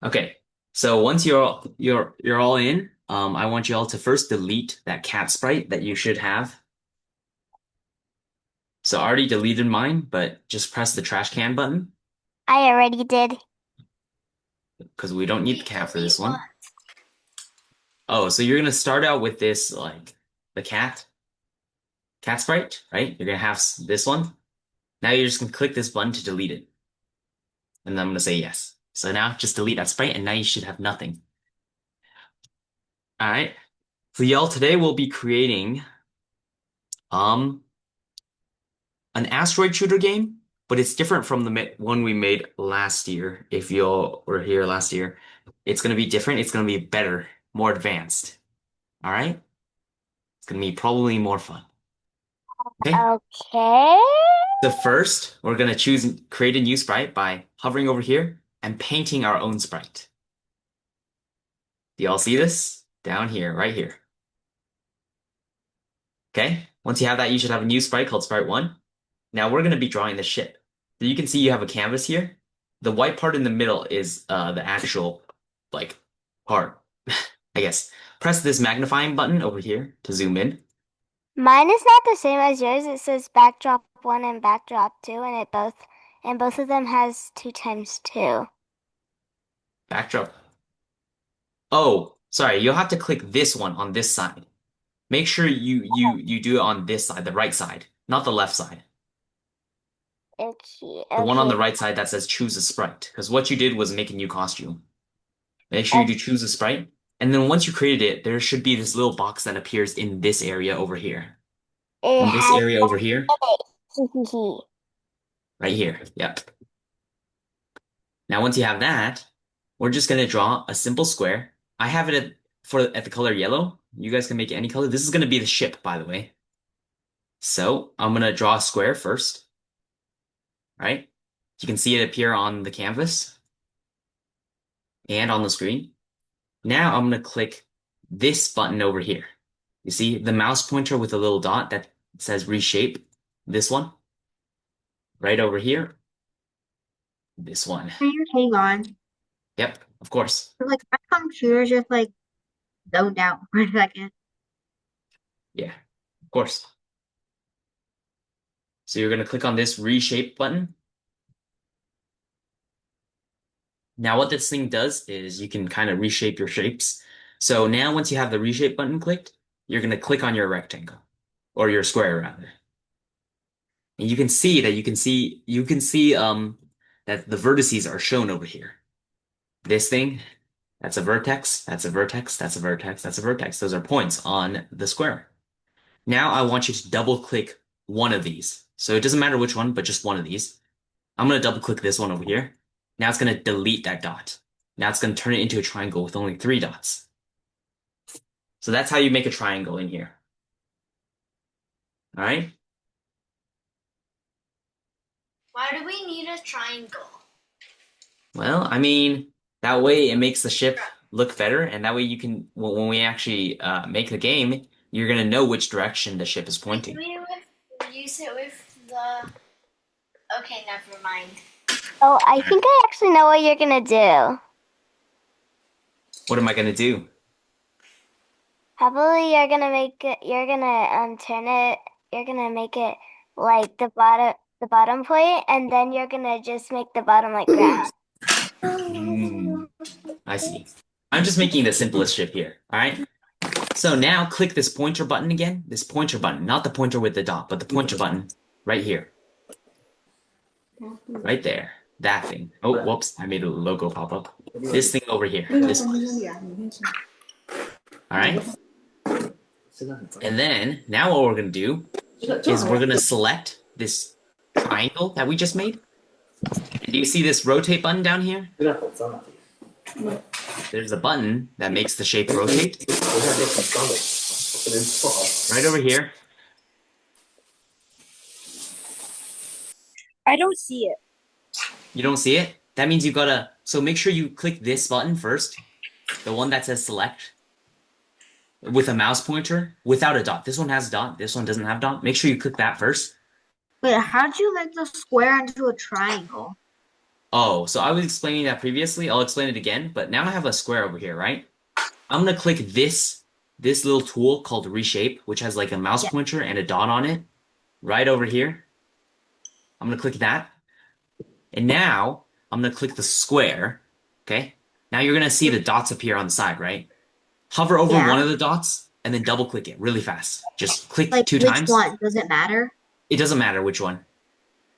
Okay. So once you're all in, I want you all to first delete that cat sprite that you should have. So I already deleted mine, but just press the trash can button I already did. because we don't need the cat for this Delete what? one. Oh, so you're gonna start out with this like the cat sprite, right? You're gonna have this one. Now you're just gonna click this button to delete it. And then I'm gonna say yes. So now just delete that sprite and now you should have nothing. All right. So y'all today we'll be creating um an asteroid shooter game, but it's different from the one we made last year. If y'all were here last year, it's gonna be different. It's gonna be better, more advanced. All right? It's gonna be probably more fun. Okay. Okay. So first, we're gonna create a new sprite by hovering over here and painting our own sprite. Do y'all see this? Down here, right here. Okay. Once you have that, you should have a new sprite called Sprite 1. Now we're gonna be drawing the ship. So you can see you have a canvas here. The white part in the middle is the actual like part, I guess. Press this magnifying button over here to zoom in. Mine is not the same as yours. It says backdrop 1 and backdrop 2, and both of them has 2 times 2. Backdrop. Oh, sorry, you'll have to click this one on this side. Make sure you do it on this side, the right side, not the left side. Okay, The one on okay, the right side that says choose a sprite. Because what you did was make a new costume. Make sure you do choose a sprite. And then once you created it, there should be this little box that appears in this area over here. it In this has area over here, a right here. Yep. Now, once you have that, we're just gonna draw a simple square. I have it at the color yellow. You guys can make it any color. This is gonna be the ship, by the way. So I'm gonna draw a square first, right? You can see it appear on the canvas and on the screen. Now I'm gonna click this button over here. You see the mouse pointer with a little dot that says reshape. This one, right over here. This one. Hang on. Yep, of course. Like my computer just like zoned out for a second. Yeah, of course. So you're gonna click on this reshape button. Now what this thing does is you can kind of reshape your shapes. So now once you have the reshape button clicked, you're gonna click on your rectangle or your square rather. And you can see that you can see that the vertices are shown over here. This thing, that's a vertex, that's a vertex, that's a vertex, that's a vertex. Those are points on the square. Now I want you to double click one of these. So it doesn't matter which one, but just one of these. I'm going to double click this one over here. Now it's going to delete that dot. Now it's going to turn it into a triangle with only 3 dots. So that's how you make a triangle in here. All right? Why do we need a triangle? Well, I mean, that way it makes the ship look better, and that way you can, when we actually make the game, you're going to know which direction the ship is pointing. Use it with the. Okay, never mind. Oh, I think I actually know what you're gonna do. What am I going to do? Probably you're gonna make it. You're gonna turn it. You're gonna make it like the bottom point, and then you're gonna just make the bottom like grass. Mm, I see. I'm just making the simplest ship here. All right? So now click this pointer button again. This pointer button, not the pointer with the dot, but the pointer button right here. Right there. That thing. Oh, whoops. I made a logo pop up. This thing over here. This one. All right. And then now what we're going to do is we're going to select this triangle that we just made. And do you see this rotate button down here? There's a button that makes the shape rotate. Right over here. I don't see it. You don't see it? That means you gotta, so make sure you click this button first, the one that says select, with a mouse pointer, without a dot. This one has a dot, this one doesn't have a dot. Make sure you click that first. Wait, how'd you make the square into a triangle? Oh, so I was explaining that previously. I'll explain it again, but now I have a square over here, right? I'm gonna click this little tool called Reshape, which has like a mouse Yeah. pointer and a dot on it, right over here. I'm gonna click that. And now I'm gonna click the square. Okay. Now you're gonna see the dots appear on the side, right? Hover over one Yeah. of the dots and then double click it really fast. Just click Like two which times. one? Does it matter? It doesn't matter which one.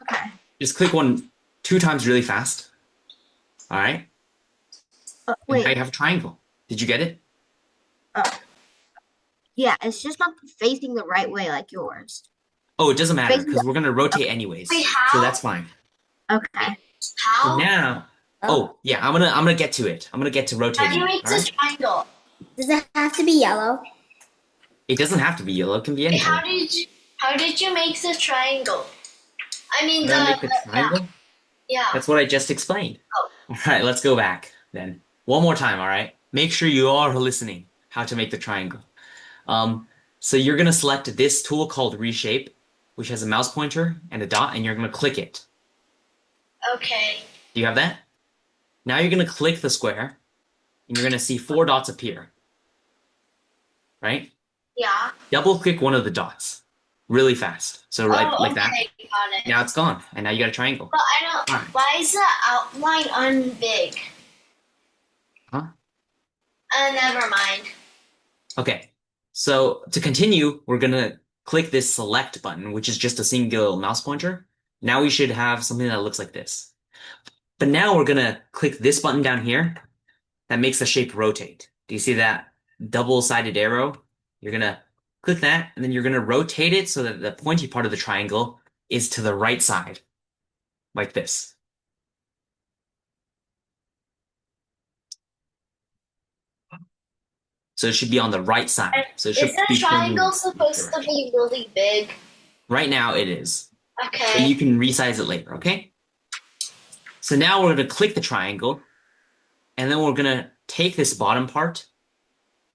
Okay. Just click one two times really fast. All right. And now you Wait. have a triangle. Did you get it? Oh, yeah. It's just not facing the right way like yours. Oh, it doesn't matter Facing because the. we're gonna rotate anyways. Wait, So how? that's fine. Okay. So How? now, oh yeah, I'm gonna get to it. I'm gonna get to How do rotating. you make All this right. triangle? Does it have to be yellow? It doesn't have to be yellow. It can be Wait, any color. how did you make the triangle? I mean I'm gonna make the triangle. yeah. That's what I just explained. Oh. All right, let's go back then. One more time, all right? Make sure you are listening how to make the triangle. So you're gonna select this tool called Reshape, which has a mouse pointer and a dot, and you're gonna click it. Okay. Do you have that? Now you're gonna click the square, and you're gonna see 4 dots appear. Right? Yeah. Double click one of the dots really fast. So like that. Okay, got it. Now it's gone, and now you got a triangle. But I don't. Alright. Why is the outline unbig? Huh? Never mind. Okay. So to continue, we're gonna click this select button, which is just a single mouse pointer. Now we should have something that looks like this. But now we're gonna click this button down here that makes the shape rotate. Do you see that double-sided arrow? You're gonna click that, and then you're gonna rotate it so that the pointy part of the triangle is to the right side, like this. So it should be on the right side. So it should Is the be triangle pointing supposed to direction. be really big? Right now it is. But Okay. you can resize it later, okay? So now we're going to click the triangle, and then we're going to take this bottom part,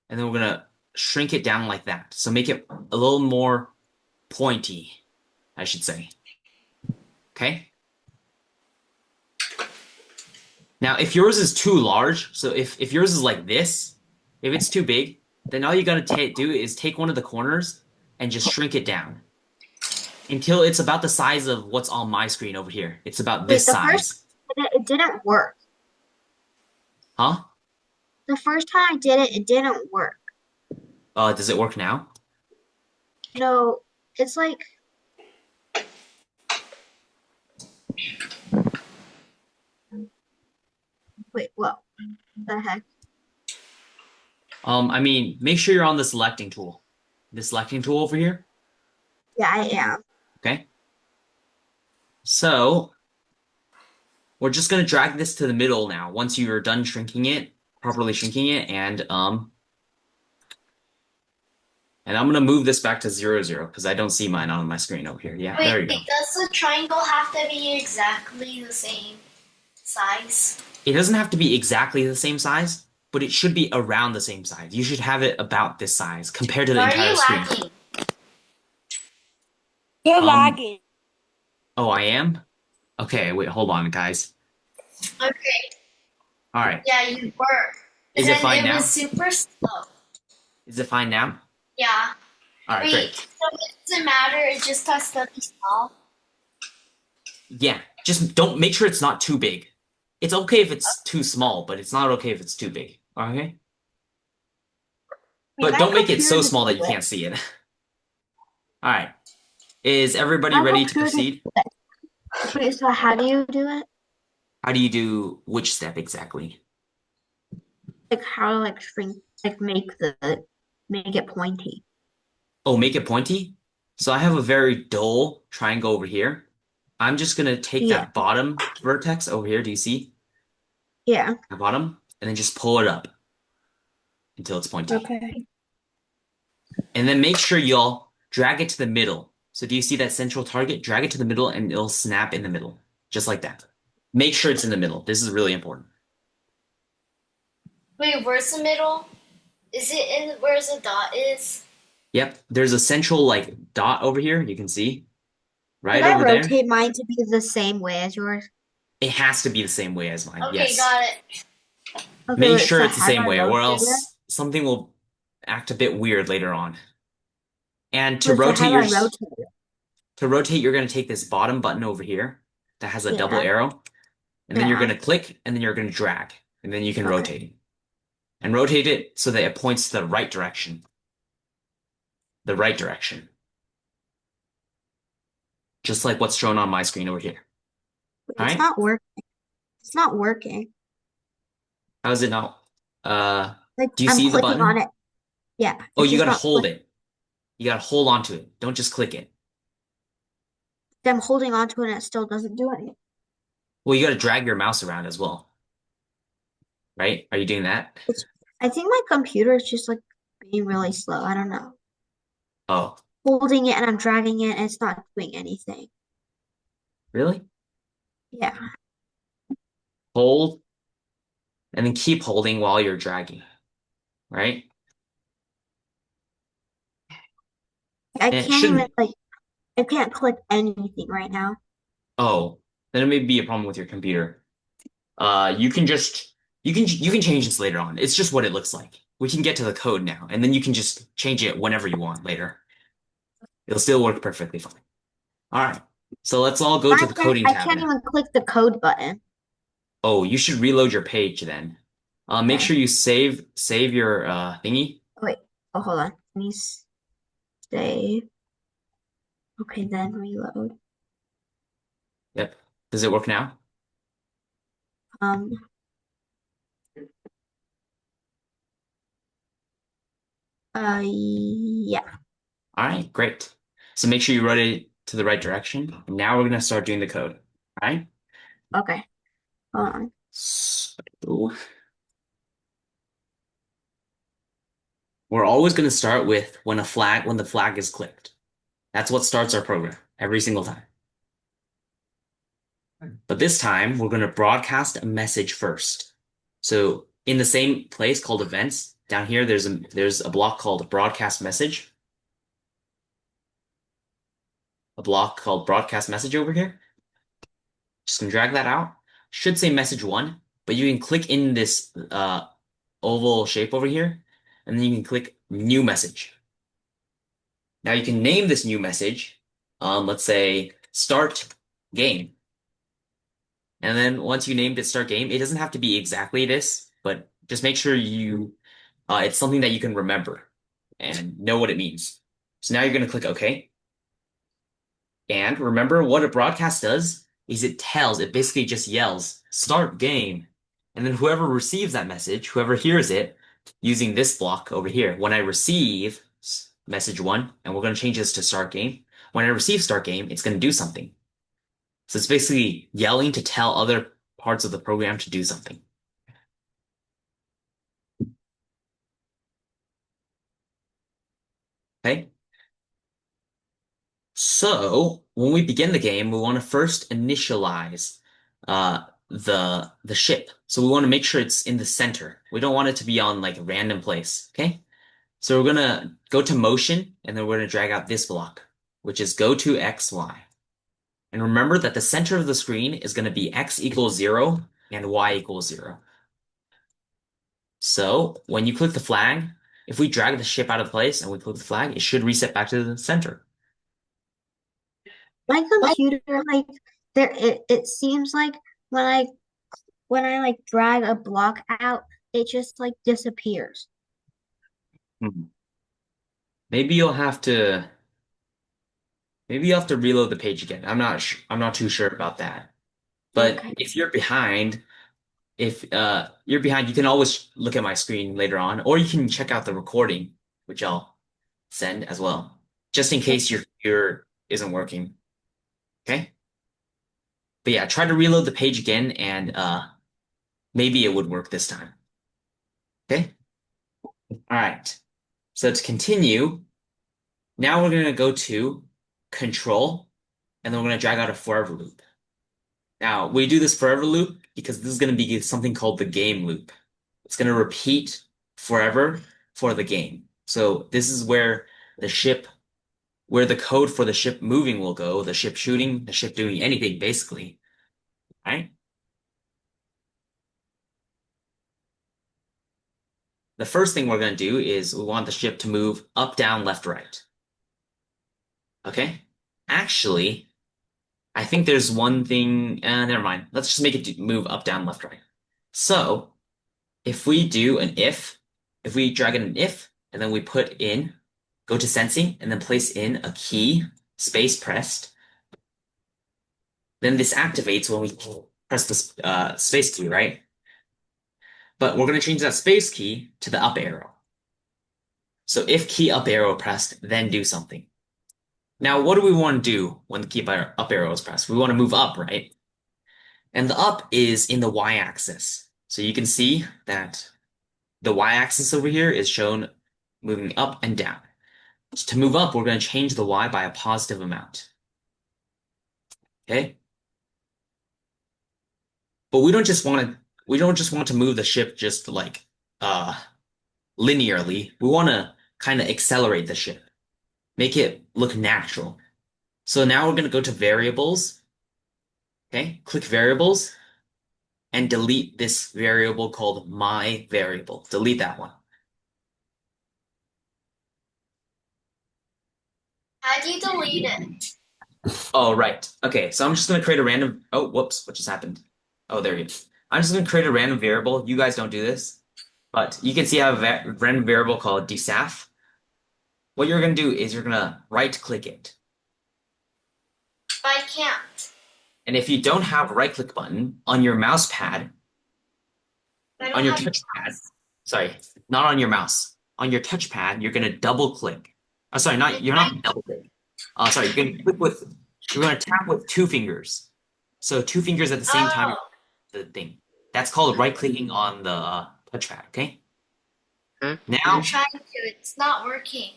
and then we're going to shrink it down like that. So make it a little more pointy, I should say. Okay? Now, if yours is too large, so if yours is like this, if it's too big, then all you got to do is take one of the corners and just shrink it down until it's about the size of what's on my screen over here. It's about this the size. first it didn't work. Huh? The first time I did it, it didn't work. Does it work now? No, it's like wait, what the heck? I mean, make sure you're on the selecting tool. The selecting tool over here. Yeah, I am. Okay. So we're just gonna drag this to the middle now. Once you're done shrinking it, properly shrinking it, and I'm gonna move this back to 0, 0 because I don't see mine on my screen over here. Yeah, there you Wait, go. does the triangle have to be exactly the same size? It doesn't have to be exactly the same size, but it should be around the same size. You should have it about this size compared to the Why are entire you screen. lagging? You're Um, lagging. Oh, I am? Okay, wait, hold on, guys. Okay. All right. Yeah, you were. Is it fine it now? was super slow. Is it fine now? Yeah. All right, Wait, great. so it doesn't matter, it just has to be small? Yeah, just don't make sure it's not too big. It's okay if it's too small, but it's not okay if it's too big. Okay? But My don't make it so computer small that you is can't see it. All right. Is everybody My ready to computer- proceed? Wait, so how do you do it? How do you do which step exactly? Like how to like shrink, like make it pointy. Oh, make it pointy? So I have a very dull triangle over here. I'm just gonna take Yeah. that bottom vertex over here. Do you see Yeah. the bottom? And then just pull it up until it's pointy. Okay. And then make sure y'all drag it to the middle. So do you see that central target? Drag it to the middle and it'll snap in the middle. Just like that. Make sure it's in the middle. This is really important. Wait, where's the middle? Is it in where the dot is? Yep. There's a central like dot over here. You can see. Right Did I over there. rotate mine to be the same way as yours? It has to be the same way as mine. Okay, Yes. got it. Okay, Make wait, sure so it's the have same I way, or rotated? else something will act a bit weird later on. And Wait, so have I rotated? to rotate, you're going to take this bottom button over here that has a double Yeah, arrow, and then you're yeah. going to click, and then you're going to drag, and then you can Okay. rotate it. And rotate it so that it points to the right direction. The right direction. Just like what's shown on my screen over here. Wait, All it's right? not working. It's not working. How is it not? Like Do you I'm see the clicking on button? it. Yeah, Oh, it's you just gotta not hold clicking. it. You gotta hold onto it. Don't just click it. I'm holding on to it and it still doesn't do anything. Well, you gotta drag your mouse around as well. Right? Are you doing that? I think my computer is just like being really slow. I don't know. Oh, Holding it and I'm dragging it and it's not doing anything. really? Yeah. Hold and then keep holding while you're dragging. Right? I And it can't even shouldn't. like I can't click anything right now. Oh, then it may be a problem with your computer. You can just you can change this later on. It's just what it looks like. We can get to the code now, and then you can just change it whenever you want later. It'll still work perfectly fine. All right. So let's all go to the coding I tab can't now. even click the code button. Oh, you should reload your page then. Make Okay. sure you save your thingy. Wait. Oh, hold on. Let me save. Okay, then reload. Yep. Does it work now? Um, yeah. All right, great. So make sure you wrote it to the right direction. And now we're gonna start doing the code. All right. Okay. Hold on. So we're always gonna start with when the flag is clicked. That's what starts our program every single time. But this time we're gonna broadcast a message first. So in the same place called events, down here there's a block called broadcast message. A block called broadcast message over here. Just gonna drag that out. Should say message one, but you can click in this oval shape over here, and then you can click new message. Now you can name this new message, let's say start game. And then once you named it start game, it doesn't have to be exactly this, but just make sure it's something that you can remember and know what it means. So now you're gonna click OK. And remember what a broadcast does is it basically just yells, start game. And then whoever receives that message, whoever hears it, using this block over here, when I receive message one, and we're going to change this to start game, when I receive start game, it's going to do something. So it's basically yelling to tell other parts of the program to do something. Okay? So when we begin the game, we want to first initialize the ship. So we want to make sure it's in the center. We don't want it to be on like a random place. Okay? So we're gonna go to motion and then we're gonna drag out this block, which is go to X, Y. And remember that the center of the screen is gonna be X equals 0 and Y equals 0. So when you click the flag, if we drag the ship out of place and we click the flag, it should reset back to the center. My computer, like it seems like when I like drag a block out, it just like disappears. Mhm. Maybe you'll have to maybe you'll have to reload the page again. I'm not too sure about that. But Okay. if you're behind, you can always look at my screen later on, or you can check out the recording, which I'll send as well, just in case your computer isn't working. Okay? But yeah, try to reload the page again and maybe it would work this time. Okay? All right. So to continue, now we're gonna go to control, and then we're gonna drag out a forever loop. Now, we do this forever loop because this is gonna be something called the game loop. It's gonna repeat forever for the game. So this is where the code for the ship moving will go, the ship shooting, the ship doing anything basically. Right? the first thing we're going to do is we want the ship to move up, down, left, right. Okay? Actually, I think there's one thing. Never mind. Let's just make it move up, down, left, right. So if we do if we drag in an if, and then we put in, go to sensing, and then place in a key, space pressed, then this activates when we press the space key, right? But we're going to change that space key to the up arrow. So if key up arrow pressed, then do something. Now, what do we want to do when the key up arrow is pressed? We want to move up, right? And the up is in the y-axis. So you can see that the y-axis over here is shown moving up and down. To move up, we're going to change the y by a positive amount. Okay? But we don't just want to move the ship just like linearly. We want to kind of accelerate the ship. Make it look natural. So now we're going to go to variables. Okay? Click variables and delete this variable called my variable. Delete that one. How do you delete it? Oh, right. Okay, so I'm just going to create a random. Oh, whoops, what just happened? Oh, there you go. I'm just going to create a random variable. You guys don't do this, but you can see I have a random variable called dsaf. What you're going to do is you're going to right-click it. But I can't. And if you don't have a right-click button on your mouse pad, I don't on your have touchpad, sorry, not on your mouse, on your touchpad, you're going to double-click. Oh, sorry, you're not double-click. Sorry, you're going to tap with two fingers. So two fingers at the same time, the thing. That's called right-clicking on the touchpad, okay? I'm Now, trying to. It's not working.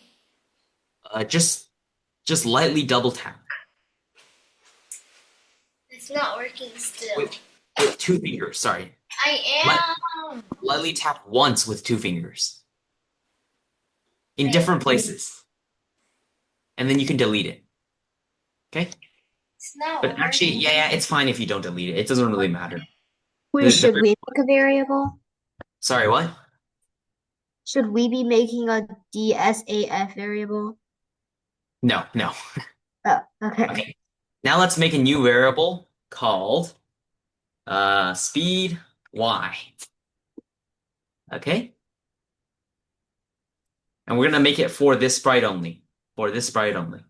just lightly double tap It's not working still. with two fingers, sorry. I am. Lightly tap once with two fingers in different places. And then you can delete it. Okay? It's not But actually, working. yeah, it's fine if you don't delete it. It doesn't really matter. Wait, should we make a variable? Sorry, what? Should we be making a DSAF variable? No. Oh, okay. Okay. Now let's make a new variable called speed y. Okay? And we're gonna make it for this sprite only. For this sprite only.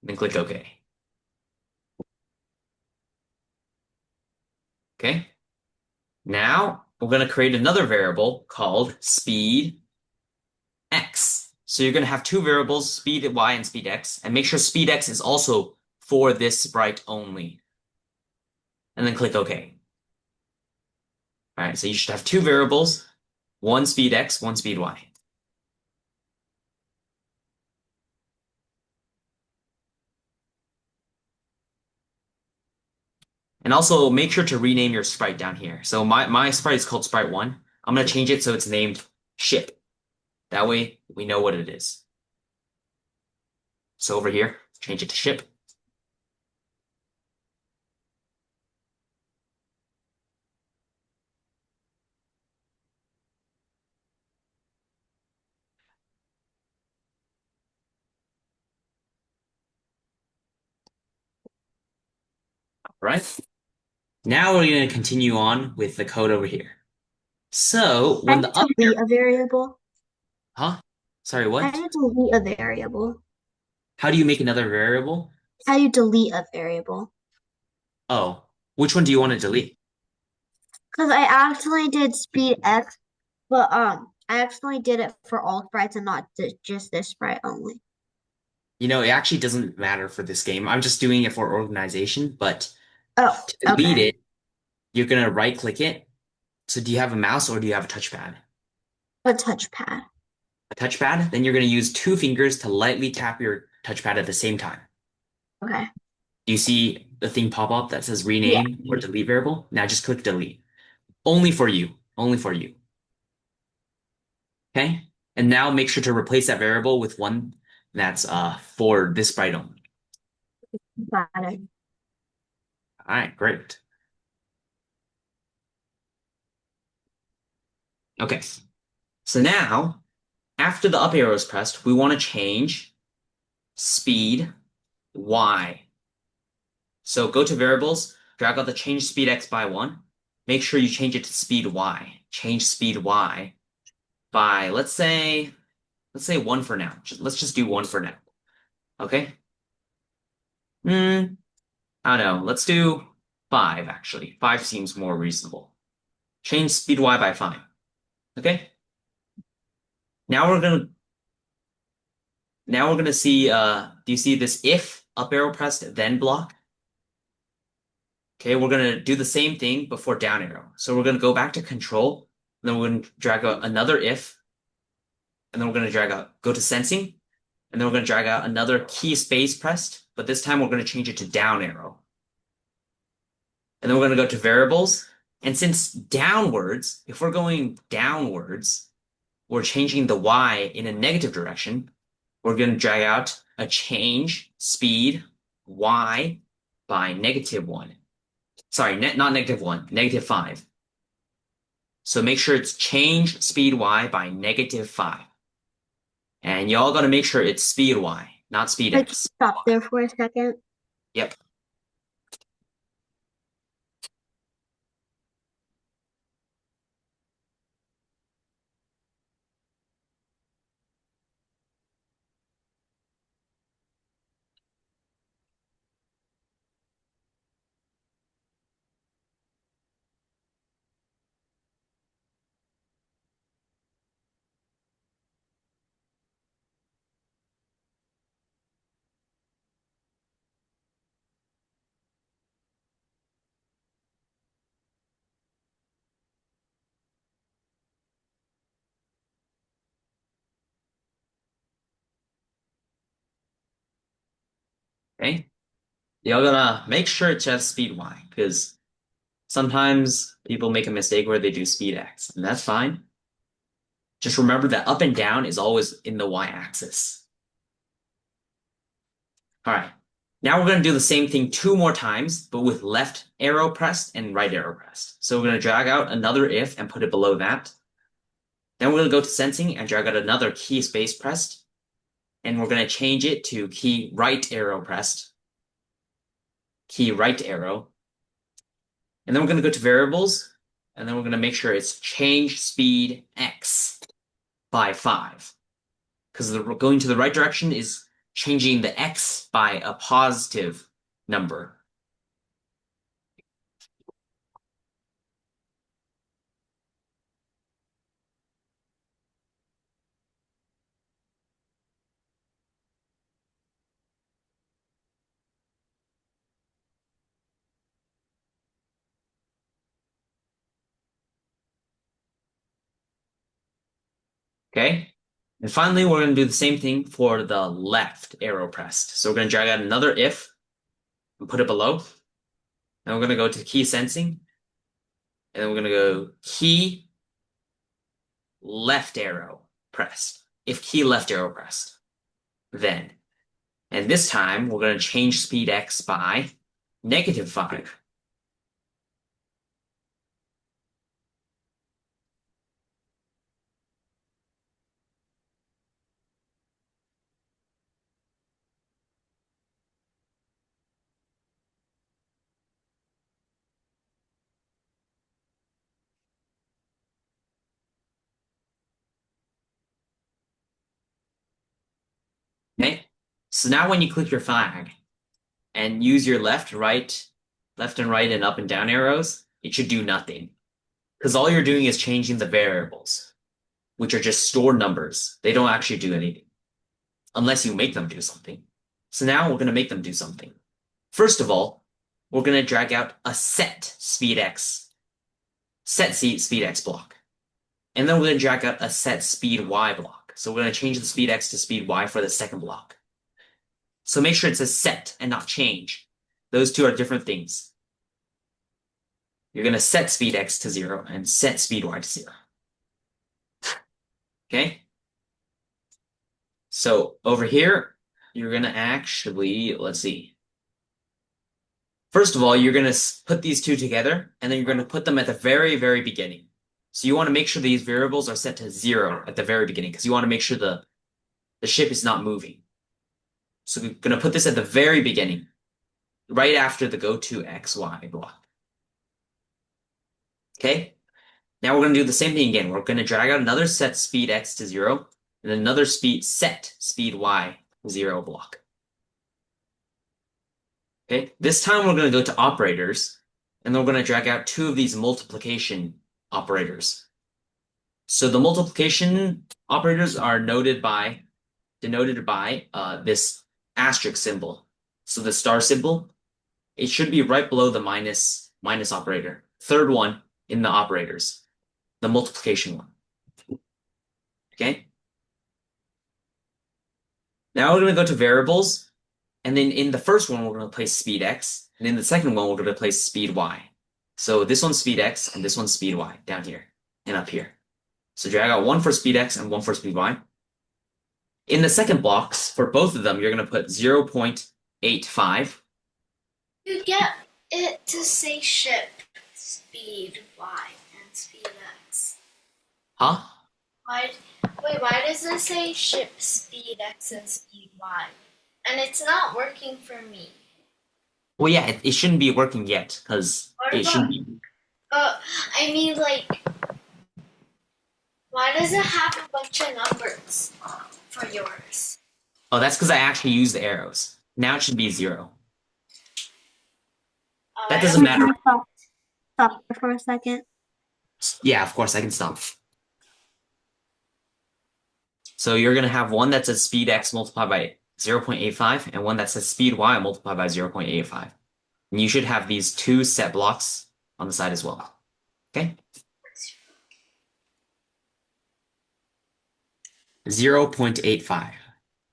Then click OK. Okay? Now we're gonna create another variable called speed x. So you're gonna have two variables, speed y and speed x, and make sure speed x is also for this sprite only. And then click OK. All right, so you should have two variables, one speed x, one speed y. And also make sure to rename your sprite down here. So my sprite is called sprite 1. I'm gonna change it so it's named ship. That way we know what it is. So over here, change it to ship. Right? Now we're going to continue on with the code over here. So when Can you delete a variable? Huh? Sorry, what? Can you delete a variable? How do you make another variable? How do you delete a variable? Oh, which one do you want to delete? Because I actually did speed X, but I actually did it for all sprites and not just this sprite only. You know, it actually doesn't matter for this game. I'm just doing it for organization, but Oh, to delete okay. it, you're going to right-click it. So do you have a mouse or do you have a touchpad? A touchpad. A touchpad? Then you're going to use two fingers to lightly tap your touchpad at the same time. Okay. Do you see the thing pop up that says rename or delete variable? Now just click delete. Only for you. Only for you. Okay? And now make sure to replace that variable with one that's for this sprite only. Got it. All right, great. Okay. So now, after the up arrow is pressed, we want to change speed y. So go to variables, drag out the change speed x by 1. Make sure you change it to speed y. Change speed y by, let's say 1 for now. Let's just do 1 for now. Okay? I don't know. Let's do 5, actually. 5 seems more reasonable. Change speed y by 5. Okay? Now we're gonna see, do you see this if up arrow pressed then block? Okay, we're gonna do the same thing before down arrow. So we're gonna go back to control, and then we're gonna drag out another if, and then we're gonna go to sensing, and then we're gonna drag out another key space pressed, but this time we're gonna change it to down arrow. And then we're gonna go to variables, and since downwards, if we're going downwards, we're changing the y in a negative direction, we're gonna drag out a change speed y by -1. Sorry, not -1, -5. So make sure it's change speed y by -5. And y'all got to make sure it's speed y, not speed Like, x. stop there for a second. Yep. Okay. Y'all gotta make sure it's just speed y, because sometimes people make a mistake where they do speed x, and that's fine. Just remember that up and down is always in the y-axis. All right. Now we're going to do the same thing 2 more times, but with left arrow pressed and right arrow pressed. So we're going to drag out another if and put it below that. Then we're going to go to sensing and drag out another key space pressed. And we're going to change it to key right arrow pressed. Key right arrow. And then we're going to go to variables. And then we're going to make sure it's change speed x by 5. Because going to the right direction is changing the x by a positive number. Okay? And finally, we're going to do the same thing for the left arrow pressed. So we're going to drag out another if and put it below. Then we're going to go to key sensing. And then we're going to go key left arrow pressed. If key left arrow pressed, then. And this time, we're going to change speed x by -5. Okay? So now when you click your flag and use your left and right, and up and down arrows, it should do nothing. Because all you're doing is changing the variables, which are just stored numbers. They don't actually do anything, unless you make them do something. So now we're going to make them do something. First of all, we're going to drag out a set speed x block. And then we're going to drag out a set speed y block. So we're going to change the speed x to speed y for the second block. So make sure it says set and not change. Those two are different things. You're going to set speed x to 0 and set speed y to 0. Okay? So over here, you're going to actually, let's see. First of all, you're going to put these two together, and then you're going to put them at the very, very beginning. So you want to make sure these variables are set to 0 at the very beginning because you want to make sure the ship is not moving. So we're going to put this at the very beginning, right after the go to XY block. Okay? Now we're going to do the same thing again. We're going to drag out another set speed X to 0 and another set speed Y 0 block. Okay? This time we're going to go to operators and then we're going to drag out 2 of these multiplication operators. So the multiplication operators are denoted by this asterisk symbol. So the star symbol, it should be right below the minus operator. Third one in the operators, the multiplication one. Okay? Now we're going to go to variables, and then in the first one, we're going to place speed x, and in the second one, we're going to place speed y. So this one's speed x, and this one's speed y, down here and up here. So drag out one for speed x and one for speed y. In the second blocks, for both of them, you're going to put 0.85. You get it to say ship speed y and speed x. Huh? Why does it say ship speed x and speed y? And it's not working for me. Well, yeah, it shouldn't be working yet, because it shouldn't be. I mean, like, why does it have a bunch of numbers for yours? Oh, that's because I actually used the arrows. Now it should be 0. That doesn't matter. Can I stop there for a second? Yeah, of course, I can stop. So you're going to have one that says speed x multiplied by 0.85 and one that says speed y multiplied by 0.85. And you should have these 2 set blocks on the side as well. Okay? 0.85.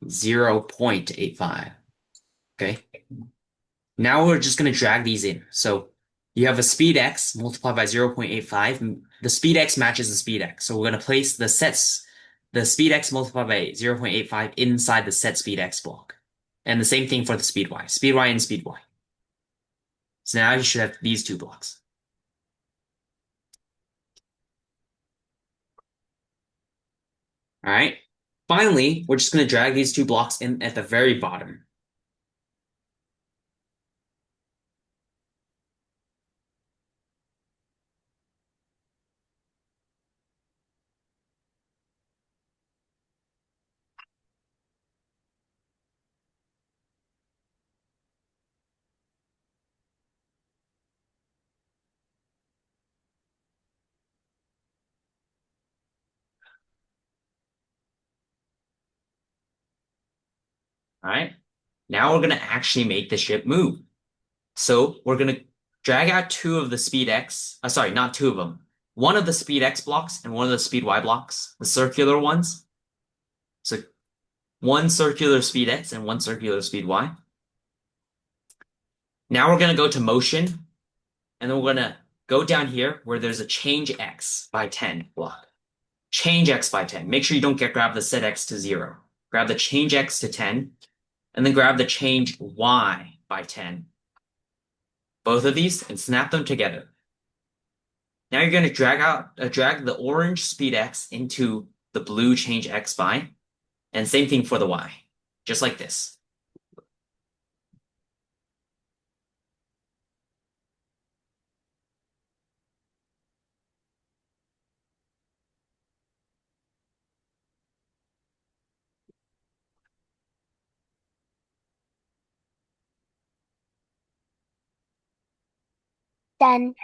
0.85. Okay? Now we're just going to drag these in. So you have a speed x multiplied by 0.85. The speed x matches the speed x. So we're going to place the speed x multiplied by 0.85 inside the set speed x block. And the same thing for the speed y. Speed y and speed y. So now you should have these 2 blocks. All right. Finally, we're just going to drag these 2 blocks in at the very bottom. All right. Now we're going to actually make the ship move. So we're going to drag out 2 of the speed x. Sorry, not 2 of them. One of the speed x blocks and one of the speed y blocks, the circular ones. So one circular speed x and one circular speed y. Now we're going to go to motion, and then we're going to go down here where there's a change x by 10 block. Change x by 10. Make sure you don't grab the set x to 0. Grab the change x to 10, and then grab the change y by 10. Both of these, and snap them together. Now you're going to drag the orange speed x into the blue change x by, and same thing for the y, just like this. Done.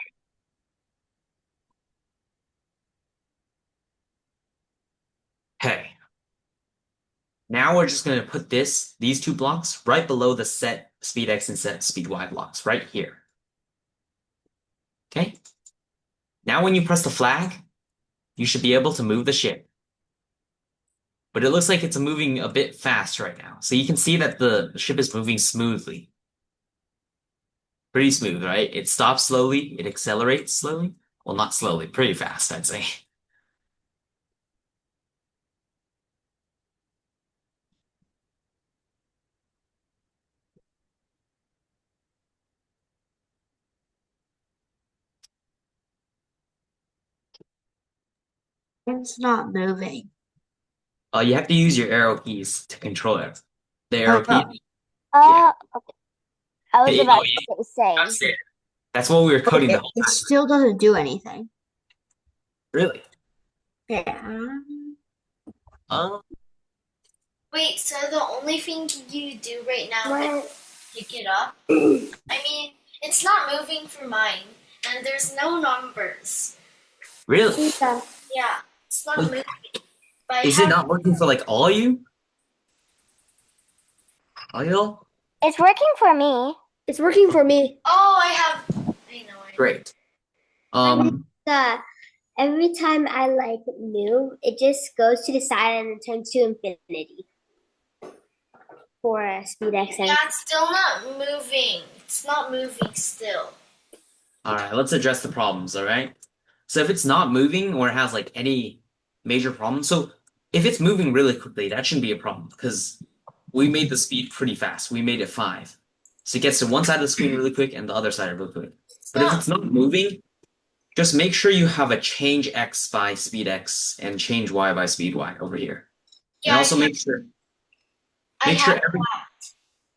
Okay. Now we're just going to put these 2 blocks right below the set speed x and set speed y blocks, right here. Okay? Now when you press the flag, you should be able to move the ship. But it looks like it's moving a bit fast right now. So you can see that the ship is moving smoothly. Pretty smooth, right? It stops slowly, it accelerates slowly. Well, not slowly, pretty fast, I'd say. It's not moving. You have to use your arrow keys to control it. The arrow Oh. keys. Okay. I was Oh, about yeah, to say that's same. it. That's what we were coding the It, whole it time. still doesn't do anything. Really? Yeah. Um, Wait, so the only thing you do right now is pick it up? I mean, it's not moving for mine, and there's no numbers. really? Yeah, it's not Wait, moving. But I is it have, not working for like all of you? All y'all? It's working for me. It's working for me. I know. Great. Every time I like move, it just goes to the side and it turns to infinity for speed accent. Yeah, it's still not moving. It's not moving still. All right, let's address the problems, all right? So if it's not moving or it has like any major problems, so if it's moving really quickly, that shouldn't be a problem because we made the speed pretty fast. We made it 5. So it gets to one side of the screen really quick and the other side really quick. But if it's not moving, just make sure you have a change X by speed X and change Y by speed Y over here. Yeah, And also make sure I make sure have every that.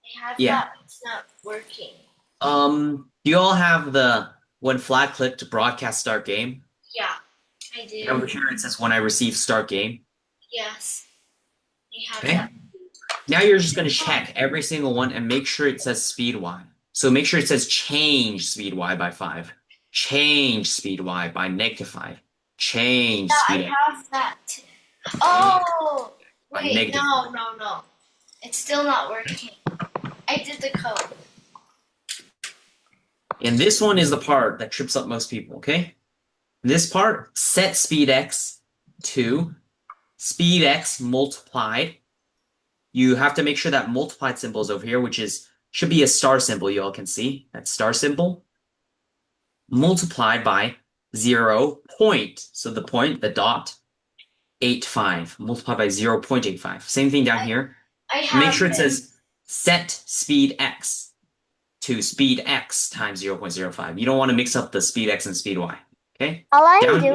I have Yeah. that, but it's not working. do you all have the when flag clicked broadcast start game? Yeah, I do. And over here it says when I receive start game. Yes, I have Okay. that. Now you're just going to check every single one and make sure it says speed Y. So make sure it says change speed Y by 5. Change speed Y by -5. Change Yeah, I speed X. have that too. Oh, By wait, negative. no. It's still not working. I did the code. And this one is the part that trips up most people, okay? This part, set speed X to speed X multiplied. You have to make sure that multiplied symbol is over here, which should be a star symbol you all can see. That star symbol. Multiplied by 0. So the point, the dot, 85. Multiplied by 0.85. Same thing down here. I have Make sure it says set speed X to speed X times 0.05. You don't want to mix up the speed X and speed Y. Okay? All I'm Down here.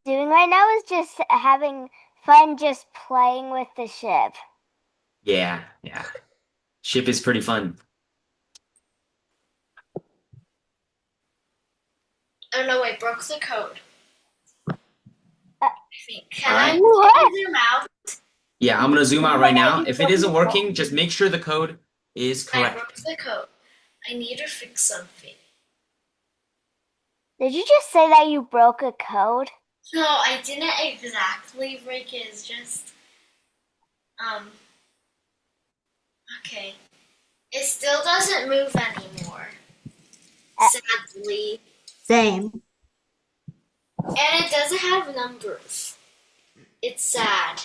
doing right now is just having fun just playing with the ship. Yeah. Ship is pretty fun. Oh no, I broke the code. I think. Can Alright. I What? zoom out? Yeah, I'm gonna zoom out right now. If it isn't working, just make sure the code is I correct. broke the code. I need to fix something. Did you just say that you broke a code? No, I didn't exactly break it. It's just, okay. It still doesn't move anymore. Sadly. Same. And it doesn't have numbers. It's sad.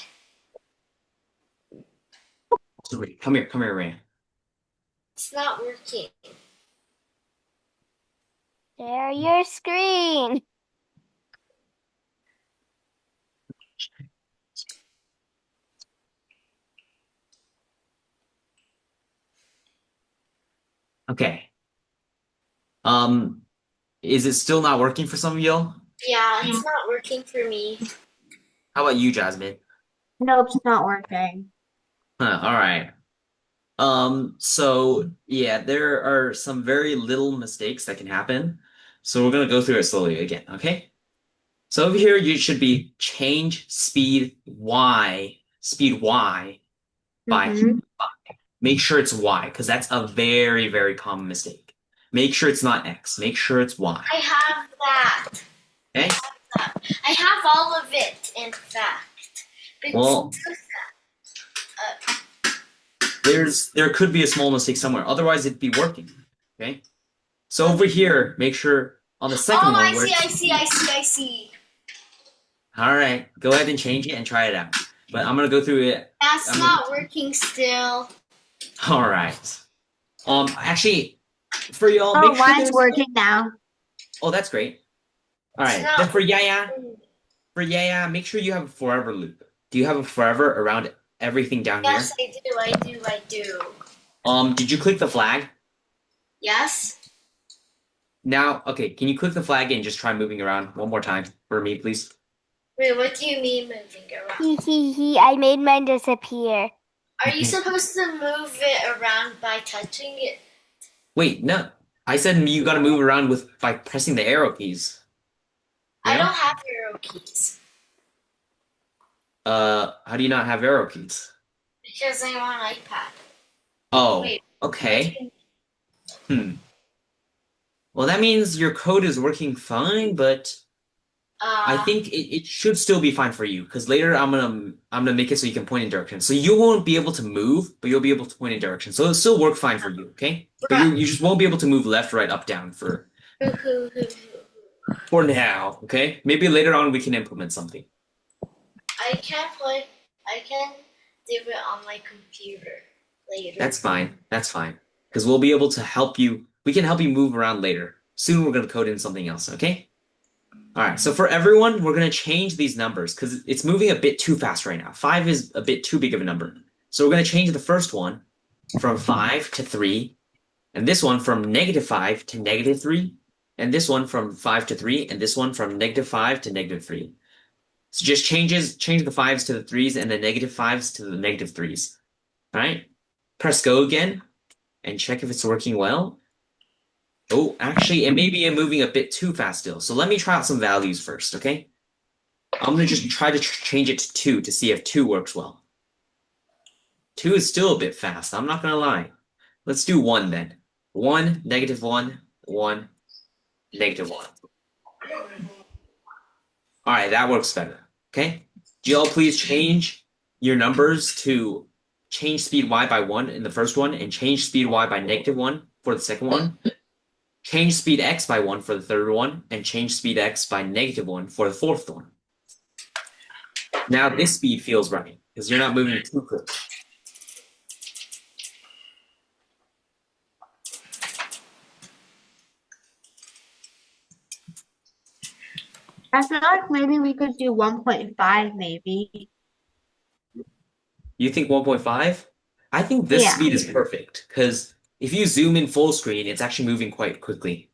So wait, come here, Ray. It's not working. Share your screen. Okay. Is it still not working for some of y'all? Yeah, it's not working for me. How about you, Jasmine? Nope, it's not working. Huh, all right. So yeah, there are some very little mistakes that can happen. So we're gonna go through it slowly again, okay? So over here, you should be change speed Y by Mhm. 5. Make sure it's Y, because that's a very, very common mistake. Make sure it's not X. Make sure it's Y. I have that. Okay? I have all of it, in fact. But Well, there could be a small mistake somewhere. Otherwise, it'd be working. Okay? So over here, make sure on the second one. I see. All right, go ahead and change it and try it out. But I'm gonna go through it. That's not working still. All right. Actually, for y'all, Oh, make sure mine's there's. working now. Oh, that's great. All right. It's Then not for Yaya, make sure you have a forever loop. Do you have a forever around everything down Yes, I do. here? Did you click the flag? Yes? Now, okay, can you click the flag and just try moving around one more time for me, please? Wait, what do you mean moving around? I made mine disappear. Are you supposed to move it around by touching it? Wait, no. I said you gotta move around by pressing the arrow keys. I Yeah? don't have arrow keys How do you not have arrow keys? because I'm on iPad. Oh, Wait, okay. Well, that means your code is working fine, but I think it should still be fine for you because later I'm gonna make it so you can point in directions. So you won't be able to move, but you'll be able to point in directions. So it'll still work fine for you, okay? But you just won't be able to move left, right, up, down for now, okay? Maybe later on we can implement something. I can do it on my computer later. That's fine. That's fine. Because we'll be able to help you. We can help you move around later. Soon we're gonna code in something else, okay? All right, so for everyone, we're going to change these numbers because it's moving a bit too fast right now. 5 is a bit too big of a number. So we're going to change the first one from 5 to 3, and this one from -5 to -3, and this one from 5 to 3, and this one from -5 to -3. So just change the 5s to the 3s and the -5s to the -3s. All right, press go again and check if it's working well. Oh, actually, it may be moving a bit too fast still. So let me try out some values first, okay? I'm going to just try to change it to 2 to see if 2 works well. 2 is still a bit fast, I'm not going to lie. Let's do 1 then. 1, -1, 1, -1. All right, that works better, okay? Do y'all please change your numbers to change speed y by 1 in the first one and change speed y by -1 for the second one? Change speed x by 1 for the third one, and change speed x by -1 for the fourth one. Now this speed feels right, because you're not moving too quickly. I feel like maybe we could do 1.5 maybe. You think 1.5? I think this Yeah. speed is perfect, because if you zoom in full screen, it's actually moving quite quickly.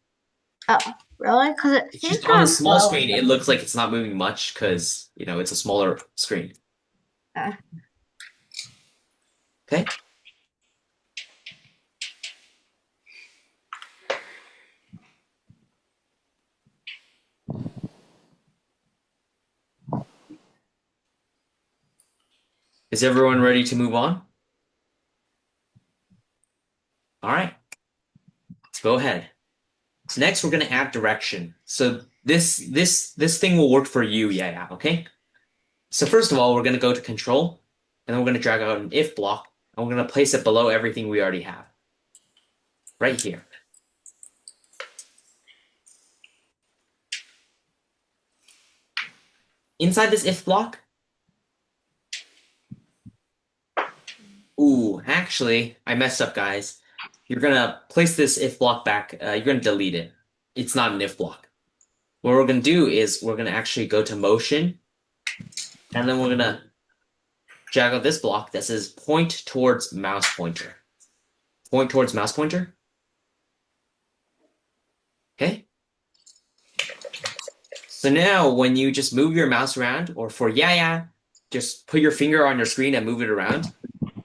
Oh, really? Because it It's seems just on a kind of small slow. screen, it looks like it's not moving much, because, you know, it's a smaller screen. Okay? Is everyone ready to move on? All right, let's go ahead. So next we're going to add direction. So this thing will work for you, yeah, okay? So first of all, we're going to go to control, and then we're going to drag out an if block, and we're going to place it below everything we already have. Right here. Inside this if block, ooh, actually, I messed up, guys. You're gonna place this if block back, you're gonna delete it. It's not an if block. What we're gonna do is we're gonna actually go to motion, and then we're gonna drag out this block that says point towards mouse pointer. Point towards mouse pointer. Okay? So now when you just move your mouse around, or for yeah, just put your finger on your screen and move it around,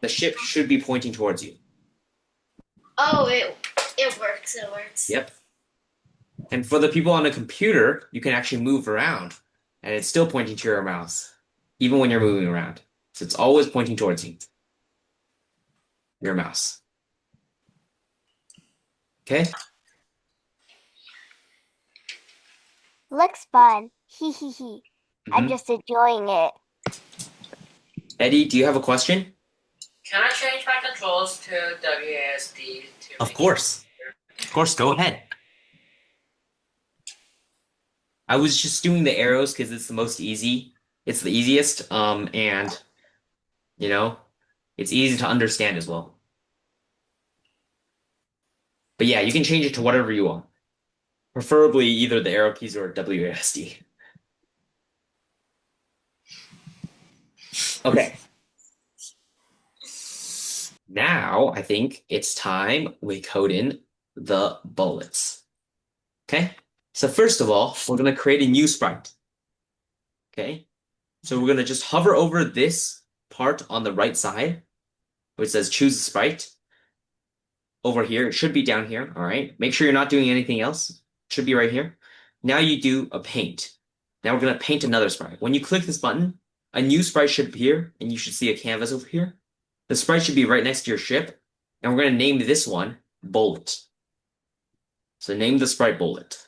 the ship should be pointing towards you. Oh, it works. It works. Yep. And for the people on a computer, you can actually move around, and it's still pointing to your mouse, even when you're moving around. So it's always pointing towards you. Your mouse. Okay? Looks fun. Hee. I'm Mhm. just enjoying it. Eddie, do you have a question? Can I change my controls to WASD to Of make course. Of course, go ahead. I was just doing the arrows because it's the most easy. It's the easiest, and you know, it's easy to understand as well. But yeah, you can change it to whatever you want. Preferably either the arrow keys or WASD. Okay. Now I think it's time we code in the bullets. Okay? So first of all, we're gonna create a new sprite. Okay. So we're going to just hover over this part on the right side, which says choose a sprite. Over here, it should be down here. All right. Make sure you're not doing anything else. It should be right here. Now you do a paint. Now we're going to paint another sprite. When you click this button, a new sprite should appear, and you should see a canvas over here. The sprite should be right next to your ship, and we're going to name this one Bullet. So name the sprite Bullet.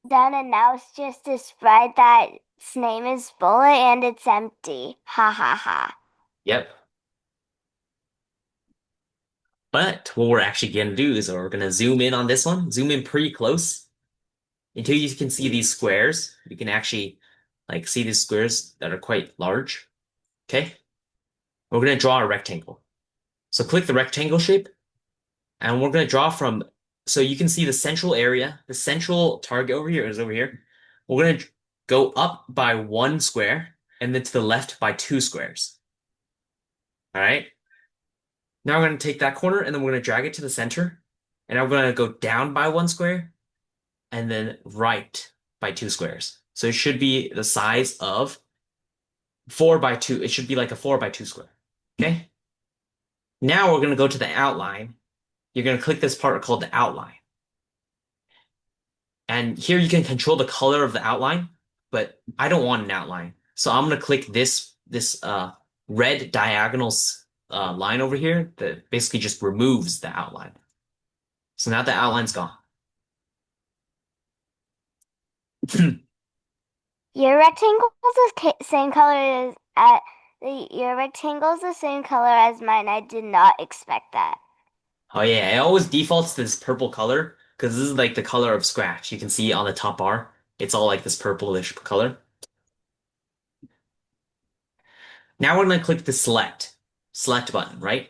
Done, and now it's just a sprite that's name is Bullet and it's empty. Ha ha ha. Yep. But what we're actually going to do is we're going to zoom in on this one, zoom in pretty close until you can see these squares. You can actually like see these squares that are quite large. Okay. We're going to draw a rectangle. So click the rectangle shape, and we're going to draw from, so you can see the central area, the central target over here is over here. We're going to go up by 1 square and then to the left by 2 squares. All right. Now we're going to take that corner and then we're going to drag it to the center. And now we're going to go down by 1 square and then right by 2 squares. So it should be the size of 4 by 2. It should be like a 4 by 2 square. Okay. Now we're going to go to the outline. You're going to click this part called the outline. And here you can control the color of the outline, but I don't want an outline. So I'm going to click this red diagonal line over here that basically just removes the outline. So now the outline's gone. Your rectangle's the same color as your rectangle's the same color as mine. I did not expect that. Oh yeah, it always defaults to this purple color because this is like the color of Scratch. You can see on the top bar, it's all like this purplish color. Now we're going to click the select button, right?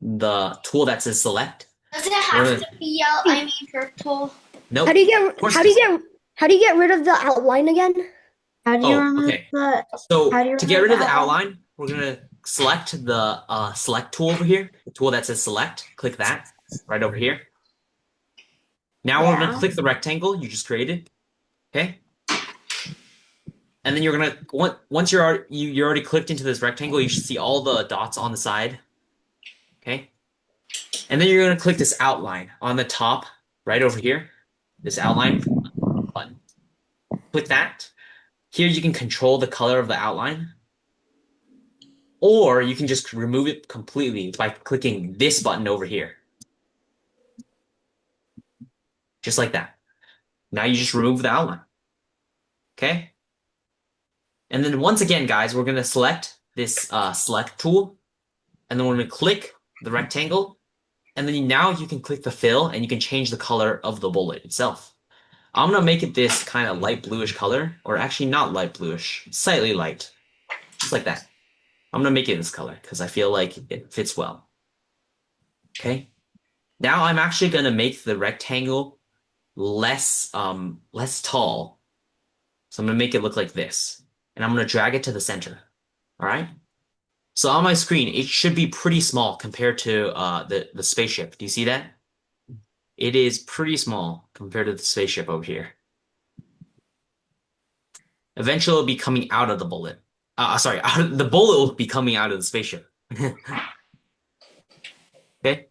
The tool that says select. Does it have to be yellow? I mean purple. Nope. How do you get rid of the outline again? How do you Oh, remove okay. the? So How do you to get remove rid of the the outline, we're gonna select the select tool over here, the tool that says select. Click that right over here. Now we're gonna click the rectangle you just created. Okay. And then you're gonna once you're already clicked into this rectangle, you should see all the dots on the side. Okay. And then you're gonna click this outline on the top right over here. This outline button. Click that. Here you can control the color of the outline. Or you can just remove it completely by clicking this button over here. Just like that. Now you just remove the outline. Okay? And then once again, guys, we're going to select this select tool. And then we're going to click the rectangle. And then now you can click the fill and you can change the color of the bullet itself. I'm going to make it this kind of light bluish color. Or actually not light bluish. Slightly light. Just like that. I'm going to make it this color because I feel like it fits well. Okay. Now I'm actually going to make the rectangle less tall. So I'm going to make it look like this. And I'm going to drag it to the center. All right. So on my screen, it should be pretty small compared to the spaceship. Do you see that? It is pretty small compared to the spaceship over here. Eventually it'll be coming out of the bullet. Sorry, the bullet will be coming out of the spaceship. Okay.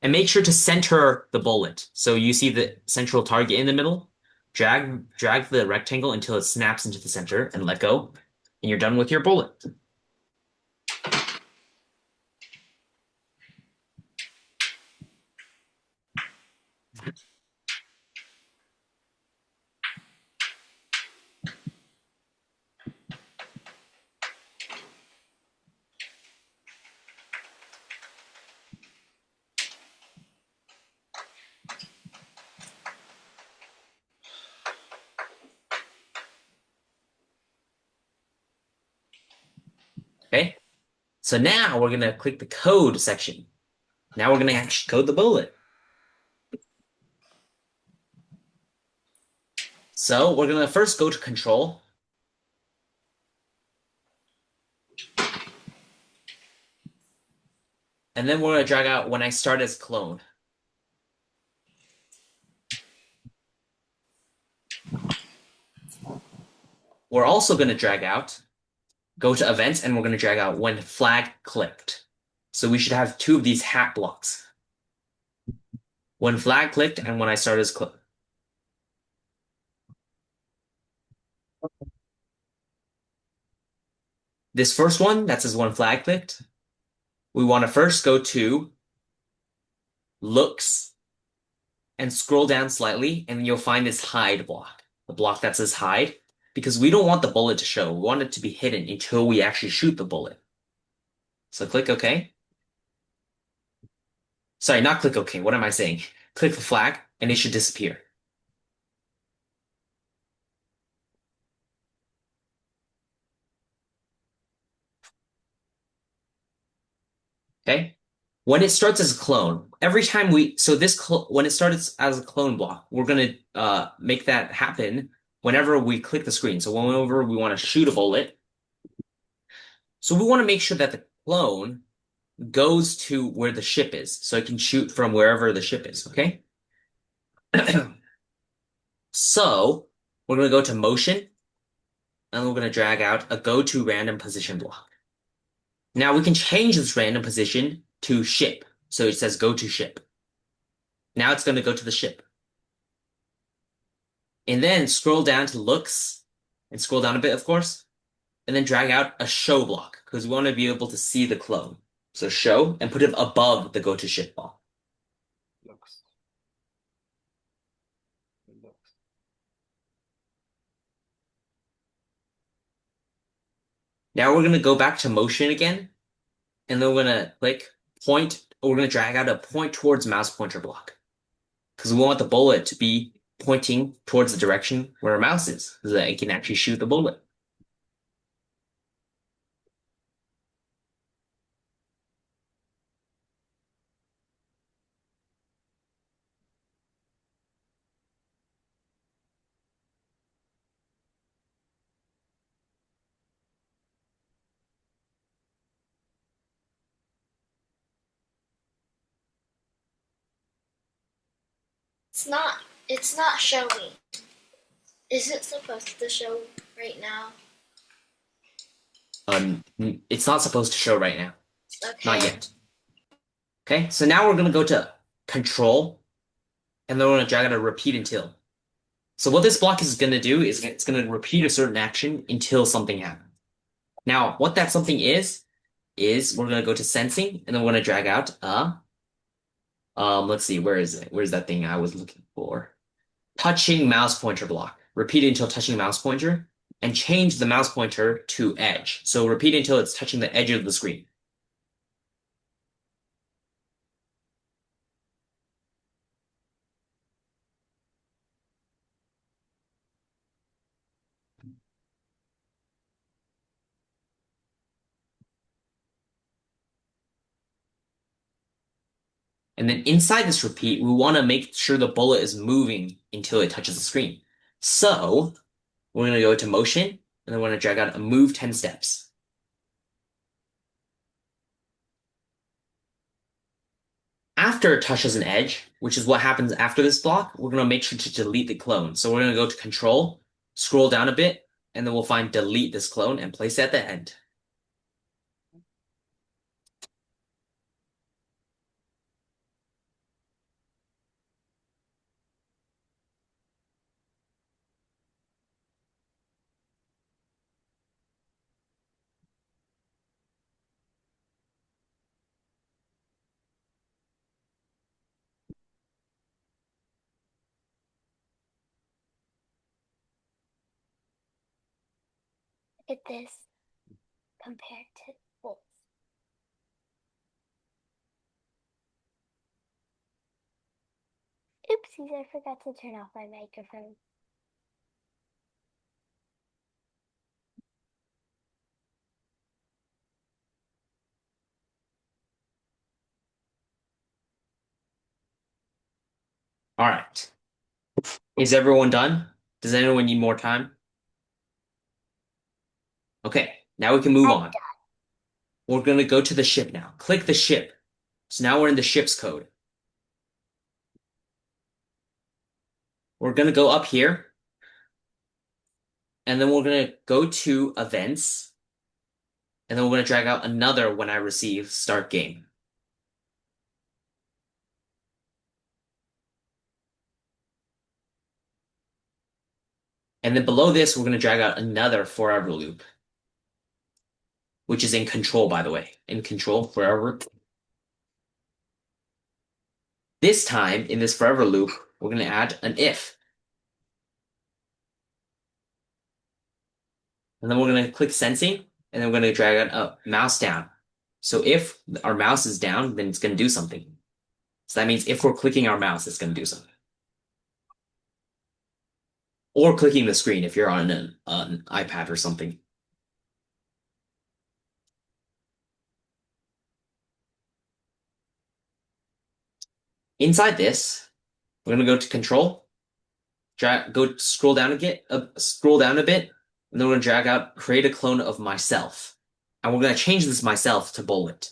And make sure to center the bullet. So you see the central target in the middle. Drag the rectangle until it snaps into the center and let go. And you're done with your bullet. Okay, so now we're going to click the code section. Now we're going to actually code the bullet. So we're gonna first go to control. And then we're gonna drag out when I start as clone. We're also gonna drag out, go to events, and we're gonna drag out when flag clicked. So we should have two of these hat blocks. When flag clicked and when I start as clone. This first one, that says when flag clicked, we want to first go to looks and scroll down slightly, and then you'll find this hide block, the block that says hide, because we don't want the bullet to show. We want it to be hidden until we actually shoot the bullet. So click OK. Sorry, not click OK. What am I saying? Click the flag, and it should disappear. Okay? When it starts as a clone, every time when it starts as a clone block, we're gonna make that happen whenever we click the screen. So whenever we want to shoot a bullet, so we want to make sure that the clone goes to where the ship is, so it can shoot from wherever the ship is. Okay. So we're gonna go to motion, and we're gonna drag out a go to random position block. Now we can change this random position to ship. So it says go to ship. Now it's going to go to the ship. And then scroll down to looks and scroll down a bit, of course, and then drag out a show block because we want to be able to see the clone. So show and put it above the go to ship block. Looks. Now we're going to go back to motion again, and then we're going to click point, or we're going to drag out a point towards mouse pointer block because we want the bullet to be pointing towards the direction where our mouse is so that it can actually shoot the bullet. It's not showing. Is it supposed to show right now? It's not supposed to show right now. Okay. Not yet. Okay, so now we're going to go to control, and then we're going to drag out a repeat until. So what this block is going to do is it's going to repeat a certain action until something happens. Now, what that something is we're going to go to sensing, and then we're going to drag out let's see, where is it? Where's that thing I was looking for? Touching mouse pointer block. Repeat until touching mouse pointer, and change the mouse pointer to edge. So repeat until it's touching the edge of the screen. And then inside this repeat, we want to make sure the bullet is moving until it touches the screen. So we're going to go to motion, and then we're going to drag out a move 10 steps. After it touches an edge, which is what happens after this block, we're going to make sure to delete the clone. So we're going to go to control, scroll down a bit, and then we'll find delete this clone and place it at the end. Look at this compared to bolts. Oopsies, I forgot to turn off my microphone. All right. Is everyone done? Does anyone need more time? Okay, now we can move on. We're going to go to the ship now. Click the ship. So now we're in the ship's code. We're going to go up here. And then we're going to go to events. And then we're going to drag out another when I receive start game. And then below this, we're going to drag out another forever loop, which is in control, by the way. In control, forever. This time, in this forever loop, we're going to add an if. And then we're going to click sensing, and then we're going to drag a mouse down. So if our mouse is down, then it's going to do something. So that means if we're clicking our mouse, it's going to do something. Or clicking the screen if you're on an iPad or something. Inside this, we're going to go to control, scroll down a bit, and then we're going to drag out create a clone of myself. And we're going to change this myself to bullet.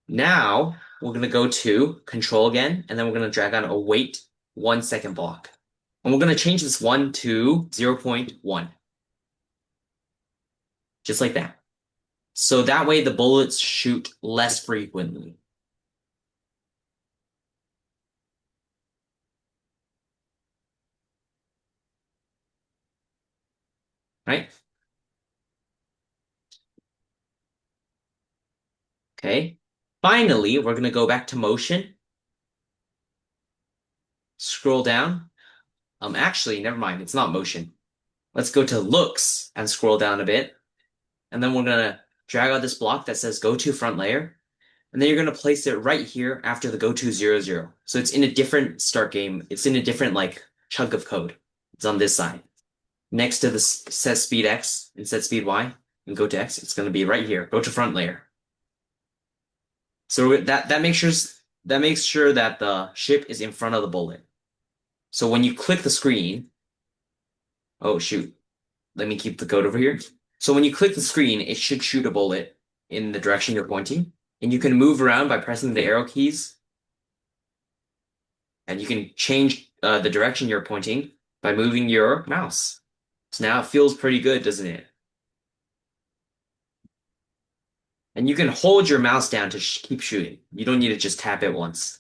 Now we're going to go to control again, and then we're going to drag on a wait 1 second block. And we're going to change this 1 to 0.1. Just like that. So that way the bullets shoot less frequently. Right? Okay. Finally, we're going to go back to motion. Scroll down. Actually, never mind. It's not motion. Let's go to looks and scroll down a bit. And then we're going to drag out this block that says go to front layer. And then you're going to place it right here after the go to 0, 0. So it's in a different start game. It's in a different like chunk of code. It's on this side. Next to the set speed X and set speed Y and go to X, it's going to be right here. Go to front layer. So that makes sure that the ship is in front of the bullet. So when you click the screen, oh shoot, let me keep the code over here. So when you click the screen, it should shoot a bullet in the direction you're pointing. And you can move around by pressing the arrow keys. And you can change the direction you're pointing by moving your mouse. So now it feels pretty good, doesn't it? And you can hold your mouse down to keep shooting. You don't need to just tap it once.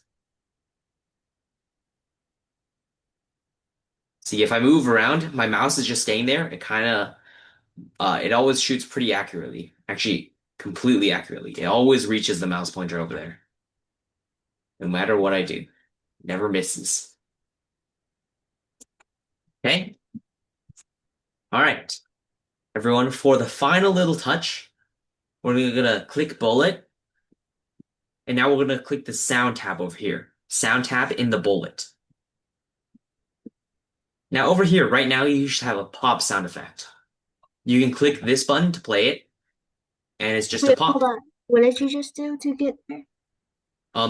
See, if I move around, my mouse is just staying there. It always shoots pretty accurately. Actually, completely accurately. It always reaches the mouse pointer over there. No matter what I do. Never misses. Okay? All right. Everyone, for the final little touch, we're gonna click bullet. And now we're gonna click the sound tab over here. Sound tab in the bullet. Now over here, right now, you should have a pop sound effect. You can click this button to play it, and it's just a pop. Hold on. What did you just do to get there?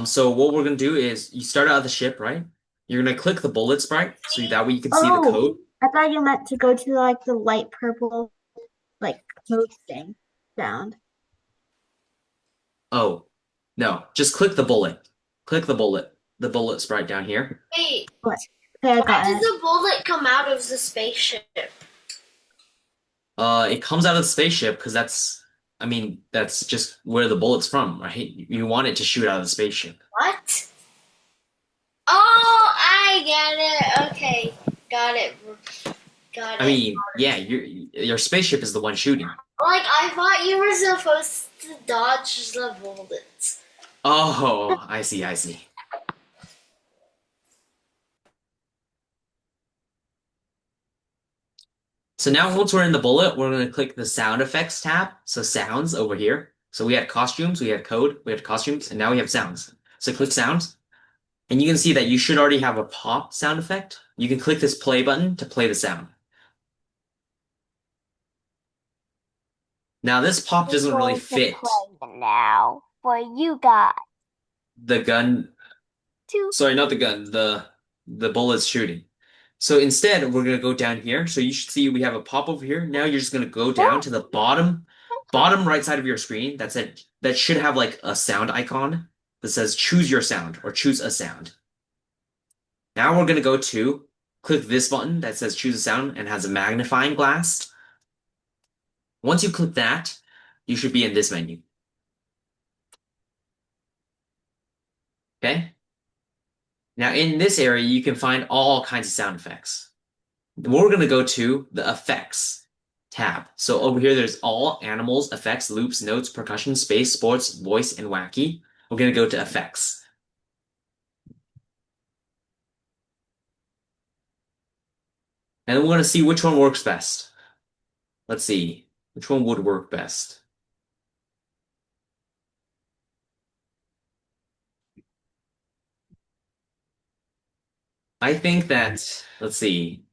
So what we're gonna do is you start out of the ship, right? You're gonna click the bullet sprite, so that way you can see the code. I thought you meant to go to like the light purple, like code thing sound. Oh, no, just click the bullet. Click the bullet sprite down here. Wait, Okay, I why got did it. the bullet come out of the spaceship? It comes out of the spaceship because that's just where the bullet's from, right? You want it to shoot out of the spaceship. What? Oh, I get it. Okay, got it. Got it. I mean, yeah, your spaceship is the one shooting. Like, I thought you were supposed to dodge the bullets. Oh, I see, I see. So now once we're in the bullet, we're going to click the sound effects tab. So sounds over here. So we had costumes, we had code, we had costumes, and now we have sounds. So click sounds. And you can see that you should already have a pop sound effect. You can click this play button to play the sound. Now this pop We're doesn't really going to fit play it now for you guys. the gun. Sorry, not the gun, the bullets shooting. So instead, we're gonna go down here. So you should see we have a pop over here. Now you're just gonna go down to the bottom right side of your screen. That should have like a sound icon that says choose your sound or choose a sound. Now we're gonna go to click this button that says choose a sound and has a magnifying glass. Once you click that, you should be in this menu. Okay? Now in this area, you can find all kinds of sound effects. We're going to go to the effects tab. So over here, there's all animals, effects, loops, notes, percussion, space, sports, voice, and wacky. We're going to go to effects. And then we're going to see which one works best. Let's see. Which one would work best? I think that, let's see.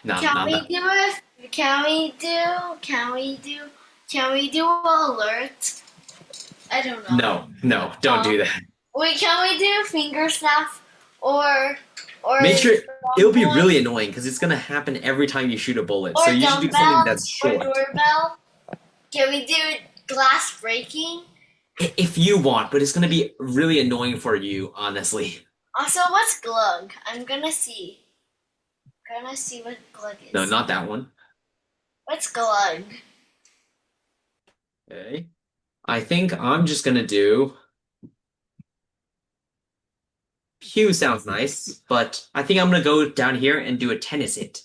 No, Can not we that. do it? Can we do alert? I don't know. No, don't do that. Wait, can we do finger snap or Make sure it'll be someone- really annoying because it's going to happen every time you shoot a bullet. or So you should do something dumbbell that's or short. doorbell? Can we do glass breaking? If you want, but it's going to be really annoying for you, honestly. Also, what's glug? I'm gonna see. Gonna see what glug is. No, not that one. What's glug? Okay. I think I'm just going to do Pew sounds nice, but I think I'm going to go down here and do a tennis hit.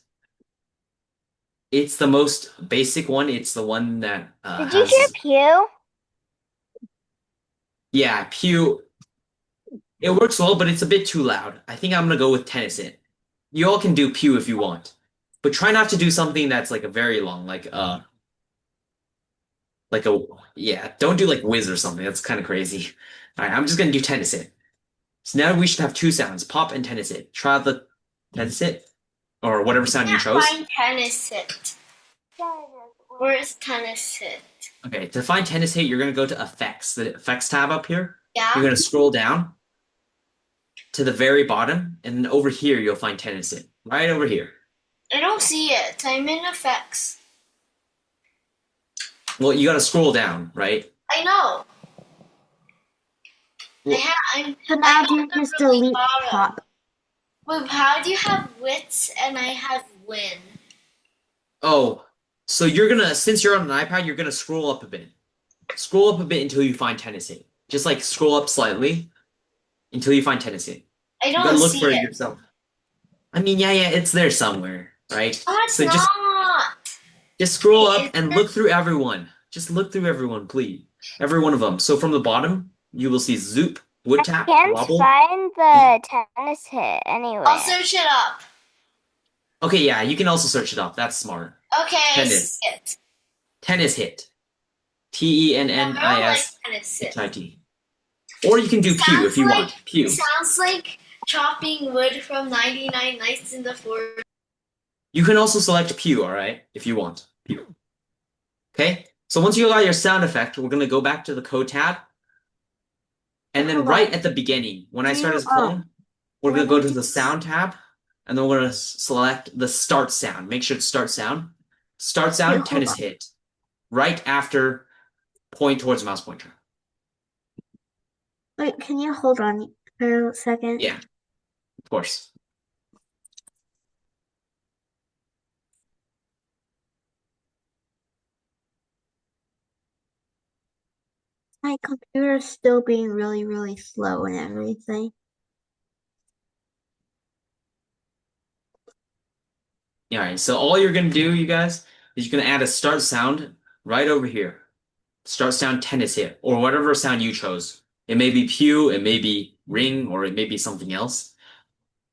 It's the most basic one. It's the one that Did you hear Pew? Yeah, Pew. It works well, but it's a bit too loud. I think I'm going to go with tennis hit. You all can do Pew if you want, but try not to do something that's like a very long, yeah, don't do like whiz or something. That's kind of crazy. All right, I'm just going to do tennis hit. So now we should have two sounds, pop and tennis hit. Try out the tennis hit, or whatever sound you chose. Find tennis hit. Where's tennis hit? Okay, to find tennis hit, you're going to go to effects, the effects tab up here. Yeah. You're going to scroll down to the very bottom, and then over here, you'll find tennis hit. Right over here. I don't see it. I'm in effects. Well, you got to scroll down, right? I know. Well, So now do you just delete bottom. pop? Wait, how do you have wits and I have win? oh, so you're going to, since you're on an iPad, you're going to scroll up a bit. Scroll up a bit until you find tennis hit. Just like scroll up slightly until you find tennis hit. I You gotta don't look see for it it. yourself. I mean, yeah, it's there somewhere, right? Oh, it's So not. just scroll It up and look through everyone. Just look through everyone, please. Every one of them. So from the bottom, you will see Zoop, Wood I Tap, can't Wobble. find the tennis hit anywhere. I'll search it up. Okay, yeah, you can also search it up. That's smart. Okay, I Tennis. see it. Tennis hit. I don't like TENNIS tennis hit. HIT. Or you can do Pew if you Sounds want. Pew. Sounds like chopping wood from 99 Nights in the Forest. You can also select Pew, all right, if you want. Pew. Okay? So once you got your sound effect, we're going to go back to the code tab. And then Hold right on. at the beginning, when I Do start you, as a clone, we're going to what go to did the you- sound tab. And then we're going to select the start sound. Make sure it's start sound. Start Yeah, sound, hold tennis on. hit. Right after point towards mouse pointer. Wait, can you hold on for a second? Yeah, of course. My computer's still being really, really slow and everything. All right, so all you're going to do, you guys, is you're going to add a start sound right over here. Start sound tennis hit, or whatever sound you chose. It may be pew, it may be ring, or it may be something else.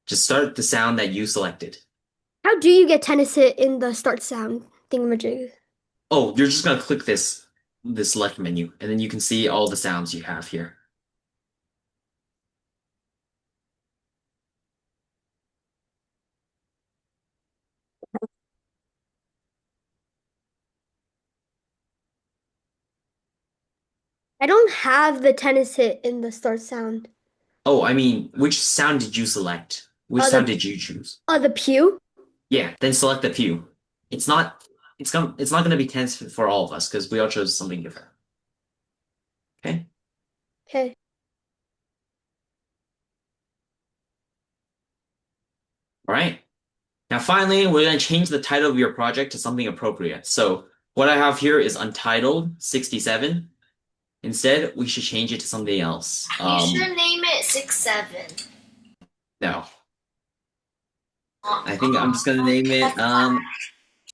Just start the sound that you selected. How do you get tennis hit in the start sound thingamajig? Oh, you're just going to click this select menu, and then you can see all the sounds you have here. I don't have the tennis hit in the start sound. Oh, I mean, which sound did you select? Which Oh, sound the did you choose? the pew. Yeah, then select the pew. It's not gonna be tense for all of us because we all chose something different. Okay? Okay. All right. Now finally, we're gonna change the title of your project to something appropriate. So what I have here is Untitled 67. Instead, we should change it to something else. You should name it 6-7. No. I think I'm just gonna name it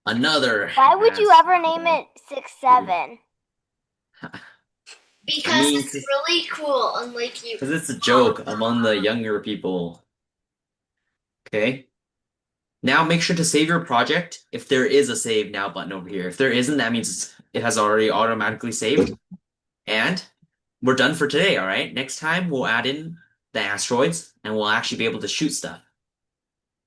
another. Why would you ever name it 6-7? Because it's really cool, unlike you. Because it's a joke among the younger people. Okay. Now make sure to save your project if there is a save now button over here. If there isn't, that means it has already automatically saved. And we're done for today, all right? Next time we'll add in the asteroids and we'll actually be able to shoot stuff.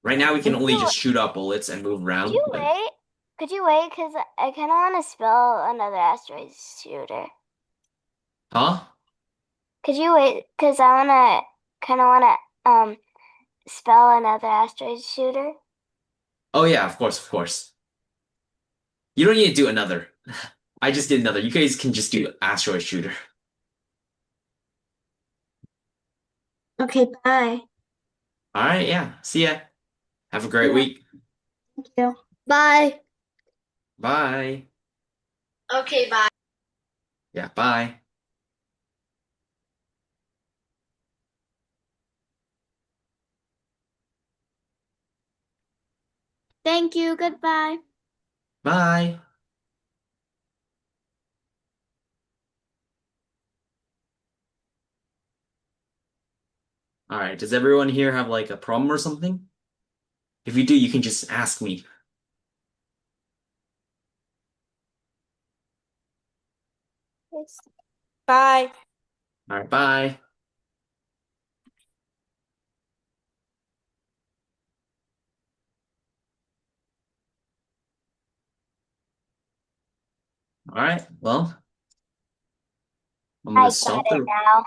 Right now we can only just shoot up bullets and move around. Could you wait? Could you wait? Because I kind of want to spell another asteroid shooter. Huh? Could you wait? Because I kind of want to spell another asteroid shooter. Oh yeah, of course, of course. You don't need to do another. I just did another. You guys can just do asteroid shooter. Okay, bye. All right, yeah. See ya. Have a great Yeah. week. Thank you. Bye. Bye. Okay, bye. Yeah, bye. Thank you. Goodbye. Bye. All right, does everyone here have like a problem or something? If you do, you can just ask me. Bye. All right, bye. All right, well, I'm I gonna got stop it the now.